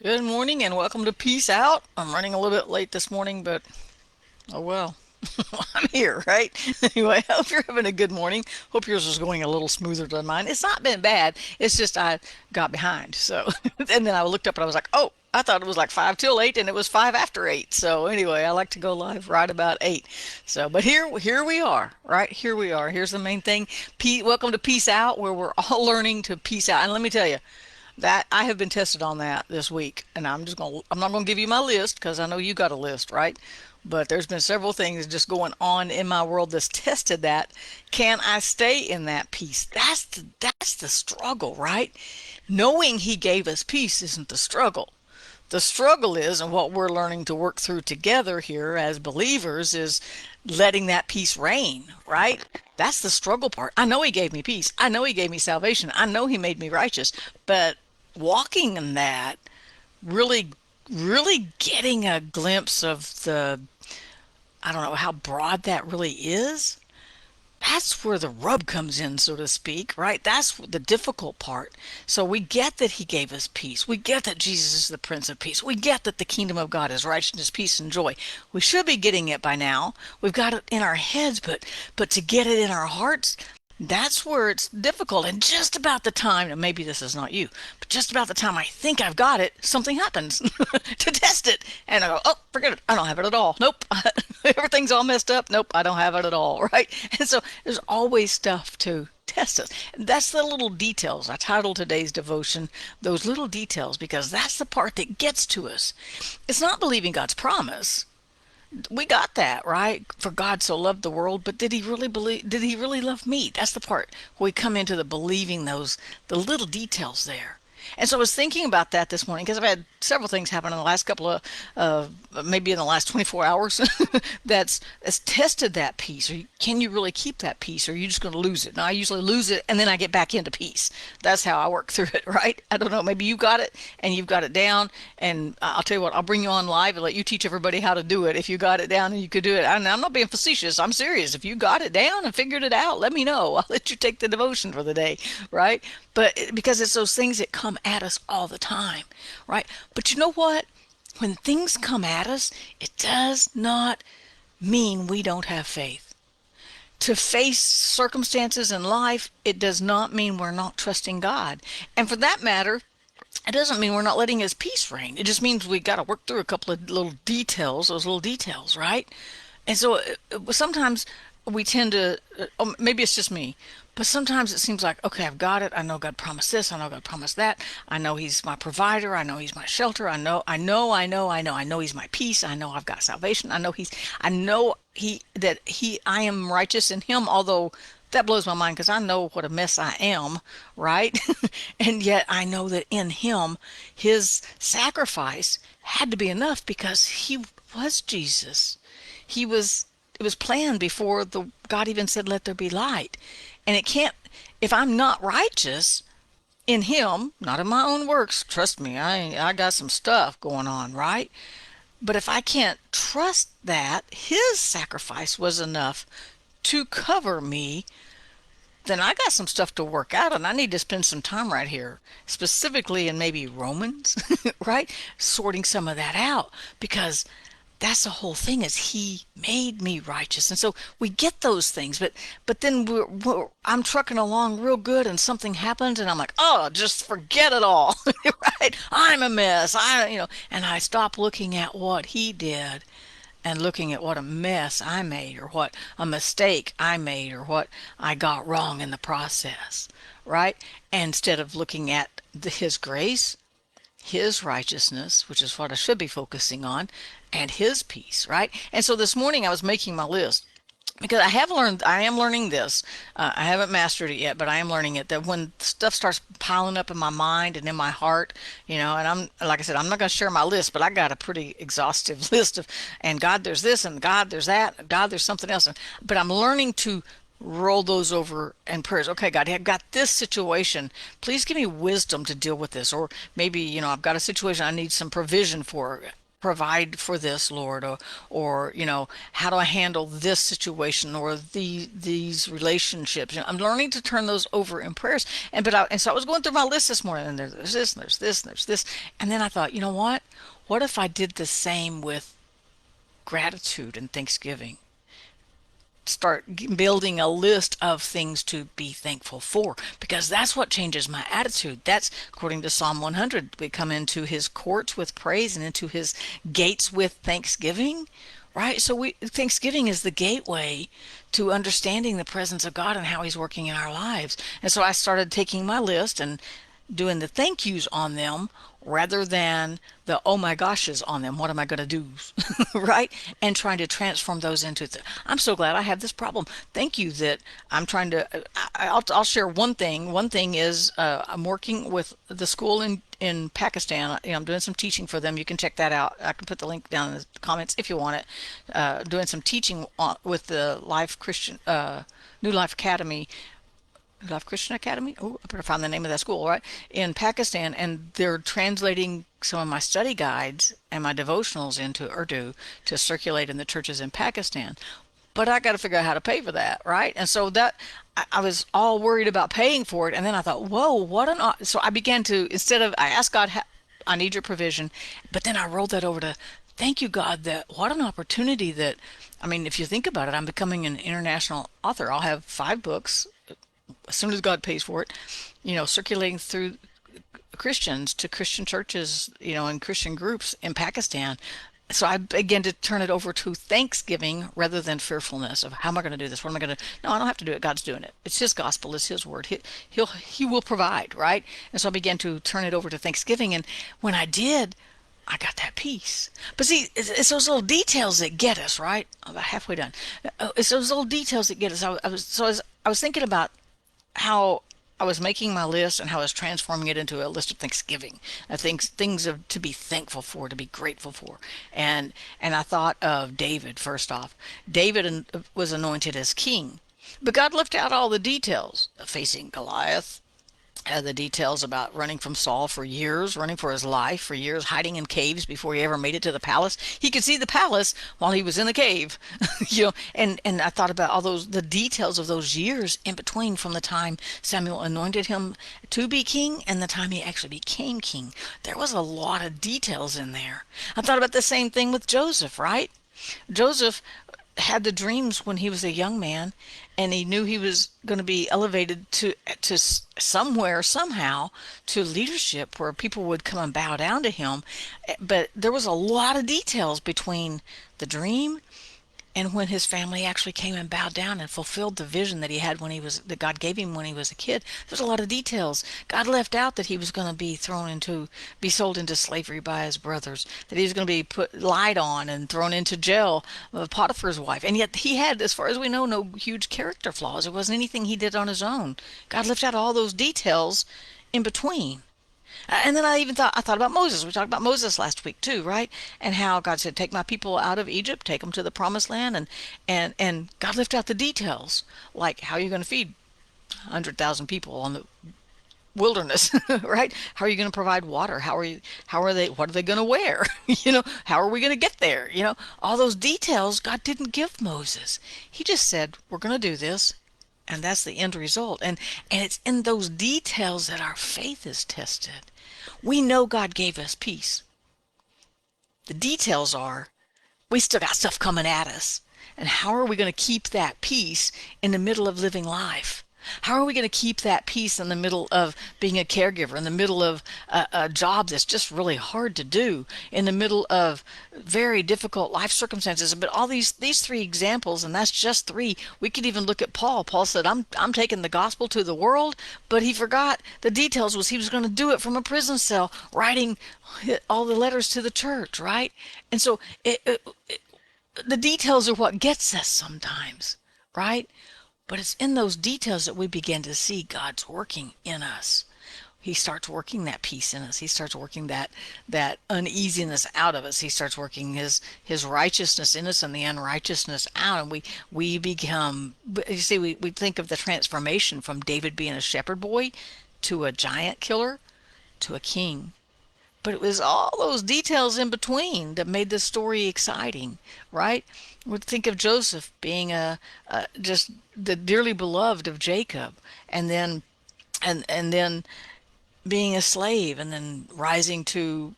Good morning and welcome to Peace Out. I'm running a little bit late this morning, but oh well. I'm here, right? Anyway, I hope you're having a good morning. Hope yours is going a little smoother than mine. It's not been bad. It's just I got behind. So, and then I looked up and I was like, oh, I thought it was like 5 till 8 and it was 5 after 8. So anyway, I like to go live right about 8. So, but here we are, right? Here we are. Here's the main thing. Welcome to Peace Out, where we're all learning to peace out. And let me tell you, that I have been tested on that this week, and I'm not gonna give you my list because I know you got a list, right? But there's been several things just going on in my world that's tested that. Can I stay in that peace? That's the struggle, right? Knowing He gave us peace isn't the struggle. The struggle is, and what we're learning to work through together here as believers, is letting that peace reign, right? That's the struggle part. I know He gave me peace. I know He gave me salvation. I know He made me righteous. But walking in that, really, really getting a glimpse of I don't know how broad that really is. That's where the rub comes in, so to speak, right? That's the difficult part. So we get that He gave us peace. We get that Jesus is the Prince of Peace. We get that the kingdom of God is righteousness, peace, and joy. We should be getting it by now. We've got it in our heads, but to get it in our hearts, that's where it's difficult. And just about the time, and maybe this is not you, but just about the time I think I've got it, something happens to test it. And I go, oh, forget it. I don't have it at all. Nope. Everything's all messed up. Nope, I don't have it at all. Right. And so there's always stuff to test us. And that's the little details. I titled today's devotion, Those Little Details, because that's the part that gets to us. It's not believing God's promise. We got that, right? For God so loved the world, but did He really love me? That's the part where we come into the believing the little details there. And so I was thinking about that this morning because I've had several things happen in the last couple of, maybe in the last 24 hours, that's tested that peace. Can you really keep that peace, or are you just going to lose it? Now, I usually lose it and then I get back into peace. That's how I work through it, right? I don't know. Maybe you got it and you've got it down. And I'll tell you what, I'll bring you on live and let you teach everybody how to do it. If you got it down and you could do it, I'm not being facetious. I'm serious. If you got it down and figured it out, let me know. I'll let you take the devotion for the day, right? But because it's those things that come at us all the time, right? But you know what? When things come at us, it does not mean we don't have faith. To face circumstances in life, it does not mean we're not trusting God. And for that matter, it doesn't mean we're not letting His peace reign. It just means we got to work through a couple of little details, those little details, right? And so sometimes we tend to, maybe it's just me, but sometimes it seems like, okay, I've got it. I know God promised this. I know God promised that. I know He's my provider. I know He's my shelter. I know He's my peace. I know I've got salvation. I know I am righteous in Him, although that blows my mind because I know what a mess I am, right? And yet I know that in Him, His sacrifice had to be enough because He was Jesus. It was planned before the God even said, let there be light. And it can't, if I'm not righteous in Him, not in my own works, trust me, I got some stuff going on, right? But if I can't trust that His sacrifice was enough to cover me, then I got some stuff to work out and I need to spend some time right here, specifically in maybe Romans, right? Sorting some of that out because that's the whole thing is He made me righteous. And so we get those things, but then I'm trucking along real good and something happens and I'm like, oh, just forget it all. Right? I'm a mess. And I stop looking at what He did and looking at what a mess I made or what a mistake I made or what I got wrong in the process, right? And instead of looking at His grace, His righteousness, which is what I should be focusing on, and His peace, right? And so this morning I was making my list because I am learning this. I haven't mastered it yet, but I am learning it that when stuff starts piling up in my mind and in my heart, and like I said, I'm not going to share my list, but I got a pretty exhaustive list and God, there's this, and God, there's that, God, there's something else. But I'm learning to roll those over in prayers. Okay, God, I've got this situation. Please give me wisdom to deal with this. Or maybe, I've got a situation I need some provision for. provide for this, Lord, or how do I handle this situation or these relationships? I'm learning to turn those over in prayers. And so I was going through my list this morning, and there's this, and there's this, and there's this, and then I thought, you know what? What if I did the same with gratitude and thanksgiving? Start building a list of things to be thankful for, because that's what changes my attitude. That's according to Psalm 100. We come into his courts with praise and into his gates with thanksgiving, right? So Thanksgiving is the gateway to understanding the presence of God and how he's working in our lives. And so I started taking my list and doing the thank yous on them rather than the oh my goshes on them. What am I going to do? Right? And trying to transform those into I'm so glad I have this problem. Thank you that I'm trying to I'll share one thing. One thing is I'm working with the school in Pakistan. I'm doing some teaching for them. You can check that out. I can put the link down in the comments if you want it. Doing some teaching with the Life Christian New Life Academy, Life Christian Academy. Oh, I better find the name of that school, right? In Pakistan, and they're translating some of my study guides and my devotionals into Urdu to circulate in the churches in Pakistan. But I got to figure out how to pay for that, right? And so that I was all worried about paying for it, and then I thought, whoa, what an so I began to I asked God, I need your provision, but then I rolled that over to thank you, God, that what an opportunity that. I mean, if you think about it, I'm becoming an international author. I'll have 5 books as soon as God pays for it, circulating through Christians to Christian churches, and Christian groups in Pakistan. So I began to turn it over to thanksgiving rather than fearfulness of how am I going to do this? What am I going to? No, I don't have to do it. God's doing it. It's His gospel. It's His word. He will provide, right? And so I began to turn it over to thanksgiving. And when I did, I got that peace. But see, it's those little details that get us, right? I'm about halfway done. It's those little details that get us. I was thinking about how I was making my list and how I was transforming it into a list of thanksgiving, things to be thankful for, to be grateful for, and I thought of David first off. David was anointed as king, but God left out all the details: facing Goliath, the details about running from Saul for years, running for his life for years, hiding in caves before he ever made it to the palace. He could see the palace while he was in the cave, and I thought about all the details of those years in between from the time Samuel anointed him to be king and the time he actually became king. There was a lot of details in there. I thought about the same thing with Joseph, right? Joseph had the dreams when he was a young man, and he knew he was going to be elevated to somewhere somehow to leadership where people would come and bow down to him. But there was a lot of details between the dream and when his family actually came and bowed down and fulfilled the vision that he had that God gave him when he was a kid. There's a lot of details. God left out that he was going to be sold into slavery by his brothers, that he was going to be lied on and thrown into jail, Potiphar's wife. And yet he had, as far as we know, no huge character flaws. It wasn't anything he did on his own. God left out all those details in between. And then I thought about Moses. We talked about Moses last week too, right? And how God said, take my people out of Egypt, take them to the promised land. And God left out the details, like how are you going to feed 100,000 people on the wilderness, right? How are you going to provide water? What are they going to wear? How are we going to get there? All those details God didn't give Moses. He just said, we're going to do this. And that's the end result. And it's in those details that our faith is tested. We know God gave us peace. The details are, we still got stuff coming at us. And how are we going to keep that peace in the middle of living life? How are we going to keep that peace in the middle of being a caregiver, in the middle of a job that's just really hard to do, in the middle of very difficult life circumstances? But all these 3 examples, and that's just 3. We could even look at Paul. Paul said, I'm taking the gospel to the world, but he forgot the details was he was going to do it from a prison cell, writing all the letters to the church, right? And so the details are what gets us sometimes, right? But it's in those details that we begin to see God's working in us. He starts working that peace in us. He starts working that uneasiness out of us. He starts working his righteousness in us and the unrighteousness out. And we become, you see, we think of the transformation from David being a shepherd boy to a giant killer to a king But it was all those details in between that made the story exciting, right? We think of Joseph being a just the dearly beloved of Jacob, and then being a slave, and then rising to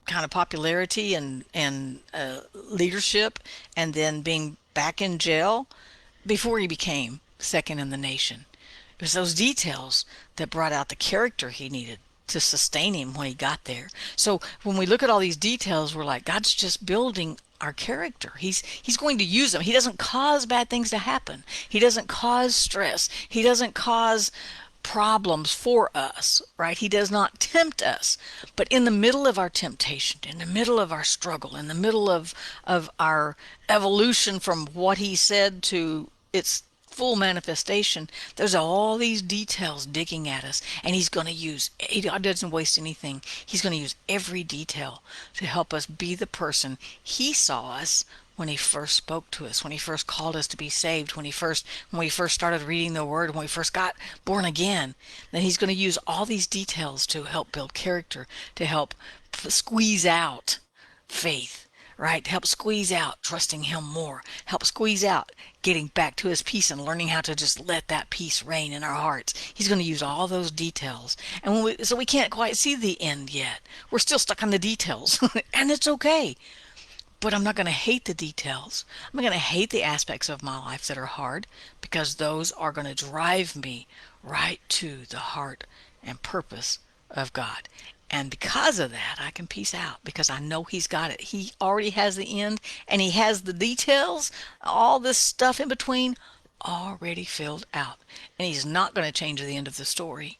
kind of popularity and leadership, and then being back in jail before he became second in the nation. It was those details that brought out the character he needed to sustain him when he got there. So when we look at all these details, we're like, God's just building our character. He's going to use them. He doesn't cause bad things to happen. He doesn't cause stress. He doesn't cause problems for us, right? He does not tempt us. But in the middle of our temptation, in the middle of our struggle, in the middle of our evolution from what he said to its full manifestation, there's all these details digging at us, and he's going to use, he doesn't waste anything. He's going to use every detail to help us be the person he saw us when he first spoke to us, when he first called us to be saved, when we first started reading the word, when we first got born again. Then he's going to use all these details to help build character, to help squeeze out faith, right? To help squeeze out trusting him more, help squeeze out getting back to his peace and learning how to just let that peace reign in our hearts. He's going to use all those details. And so we can't quite see the end yet. We're still stuck on the details, and it's okay. But I'm not going to hate the details. I'm not going to hate the aspects of my life that are hard, because those are going to drive me right to the heart and purpose of God. And because of that, I can peace out, because I know he's got it. He already has the end, and he has the details, all this stuff in between already filled out. And he's not going to change the end of the story.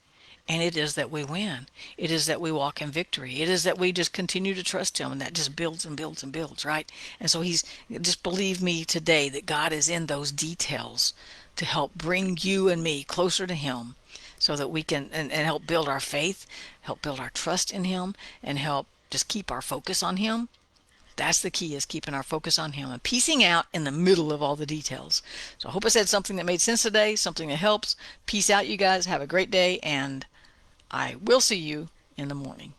And it is that we win. It is that we walk in victory. It is that we just continue to trust him, and that just builds and builds and builds, right? And so just believe me today that God is in those details to help bring you and me closer to him, so that we can, and help build our faith, help build our trust in him, and help just keep our focus on him. That's the key, is keeping our focus on him and piecing out in the middle of all the details. So I hope I said something that made sense today, something that helps. Peace out, you guys. Have a great day, and I will see you in the morning.